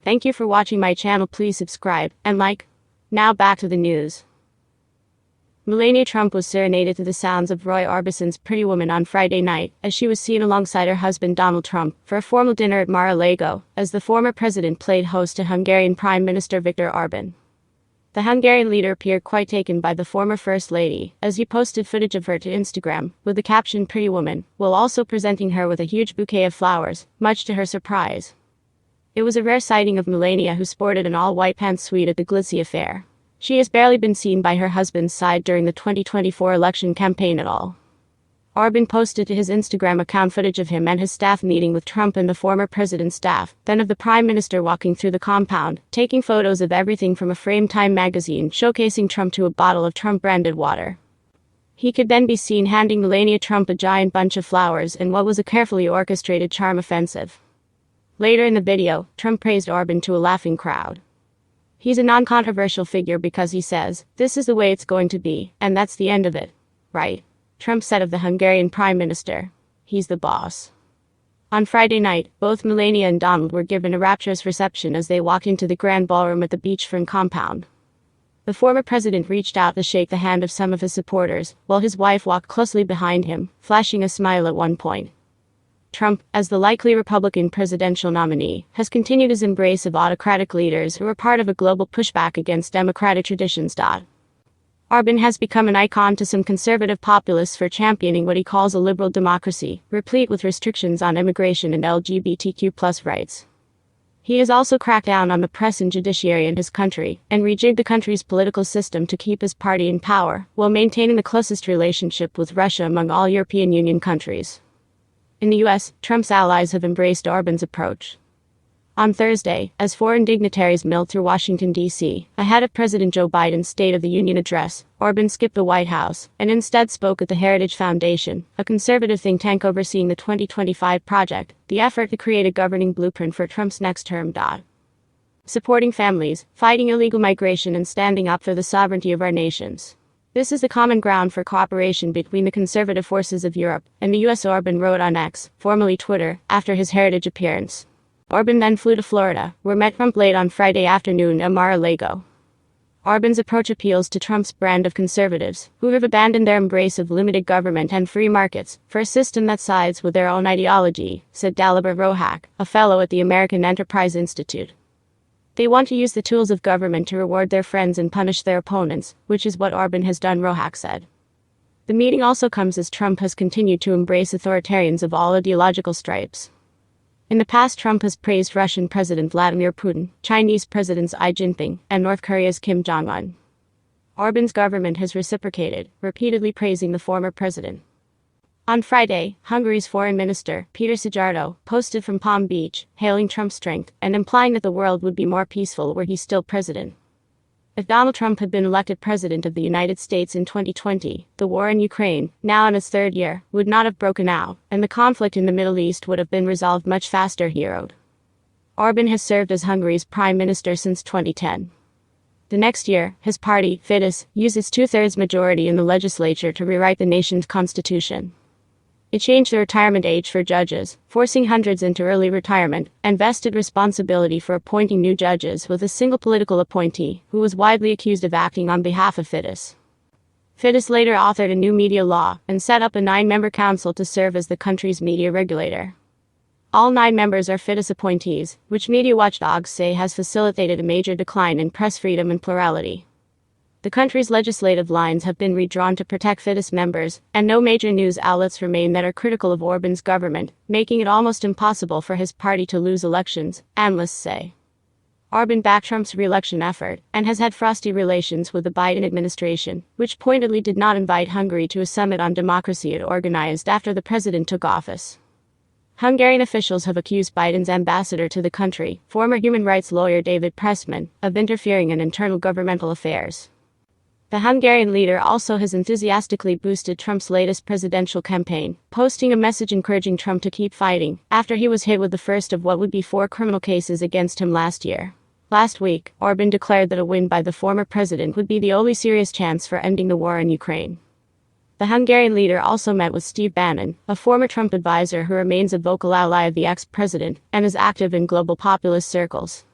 Thank you for watching my channel. Please subscribe and like. Now back to the news. Melania Trump was serenaded to the sounds of Roy Orbison's Pretty Woman on Friday night, as she was seen alongside her husband Donald Trump for a formal dinner at Mar-a-Lago, as the former president played host to Hungarian Prime Minister Viktor Orban. The Hungarian leader appeared quite taken by the former First Lady, as he posted footage of her to Instagram, with the caption Pretty Woman, while also presenting her with a huge bouquet of flowers, much to her surprise. It was a rare sighting of Melania, who sported an all-white pantsuit at the glitzy affair. She has barely been seen by her husband's side during the 2024 election campaign at all. Orban posted to his Instagram account footage of him and his staff meeting with Trump and the former president's staff, then of the Prime Minister walking through the compound, taking photos of everything from a framed Time magazine showcasing Trump to a bottle of Trump-branded water. He could then be seen handing Melania Trump a giant bunch of flowers in what was a carefully orchestrated charm offensive. Later in the video, Trump praised Orban to a laughing crowd. He's a non-controversial figure because he says, "This is the way it's going to be, and that's the end of it. Right?" Trump said of the Hungarian Prime Minister. "He's the boss." On Friday night, both Melania and Donald were given a rapturous reception as they walked into the grand ballroom at the beachfront compound. The former president reached out to shake the hand of some of his supporters, while his wife walked closely behind him, flashing a smile at one point. Trump, as the likely Republican presidential nominee, has continued his embrace of autocratic leaders who are part of a global pushback against democratic traditions. Orban has become an icon to some conservative populists for championing what he calls a liberal democracy, replete with restrictions on immigration and LGBTQ+ rights. He has also cracked down on the press and judiciary in his country, and rejigged the country's political system to keep his party in power, while maintaining the closest relationship with Russia among all European Union countries. In the US, Trump's allies have embraced Orban's approach. On Thursday, as foreign dignitaries milled through Washington, D.C., ahead of President Joe Biden's State of the Union address, Orban skipped the White House and instead spoke at the Heritage Foundation, a conservative think tank overseeing the 2025 project, the effort to create a governing blueprint for Trump's next term. Supporting families, fighting illegal migration, and standing up for the sovereignty of our nations. This is the common ground for cooperation between the conservative forces of Europe and the US, Orban wrote on X, formerly Twitter, after his Heritage appearance. Orban then flew to Florida, where met Trump late on Friday afternoon at Mar-a-Lago. Orban's approach appeals to Trump's brand of conservatives, who have abandoned their embrace of limited government and free markets for a system that sides with their own ideology, said Dalibor Rohac, a fellow at the American Enterprise Institute. They want to use the tools of government to reward their friends and punish their opponents, which is what Orban has done, Rohac said. The meeting also comes as Trump has continued to embrace authoritarians of all ideological stripes. In the past, Trump has praised Russian President Vladimir Putin, Chinese Presidents Xi Jinping, and North Korea's Kim Jong-un. Orban's government has reciprocated, repeatedly praising the former president. On Friday, Hungary's foreign minister, Péter Szijjártó, posted from Palm Beach, hailing Trump's strength and implying that the world would be more peaceful were he still president. If Donald Trump had been elected president of the United States in 2020, the war in Ukraine, now in its third year, would not have broken out, and the conflict in the Middle East would have been resolved much faster, he wrote. Orban has served as Hungary's prime minister since 2010. The next year, his party, Fidesz, used its two-thirds majority in the legislature to rewrite the nation's constitution. It changed the retirement age for judges, forcing hundreds into early retirement, and vested responsibility for appointing new judges with a single political appointee, who was widely accused of acting on behalf of Fidesz. Fidesz later authored a new media law and set up a 9-member council to serve as the country's media regulator. All 9 members are Fidesz appointees, which media watchdogs say has facilitated a major decline in press freedom and plurality. The country's legislative lines have been redrawn to protect Fidesz members, and no major news outlets remain that are critical of Orban's government, making it almost impossible for his party to lose elections, analysts say. Orban backed Trump's re-election effort, and has had frosty relations with the Biden administration, which pointedly did not invite Hungary to a summit on democracy it organized after the president took office. Hungarian officials have accused Biden's ambassador to the country, former human rights lawyer David Pressman, of interfering in internal governmental affairs. The Hungarian leader also has enthusiastically boosted Trump's latest presidential campaign, posting a message encouraging Trump to keep fighting, after he was hit with the first of what would be 4 criminal cases against him last year. Last week, Orban declared that a win by the former president would be the only serious chance for ending the war in Ukraine. The Hungarian leader also met with Steve Bannon, a former Trump advisor who remains a vocal ally of the ex-president and is active in global populist circles.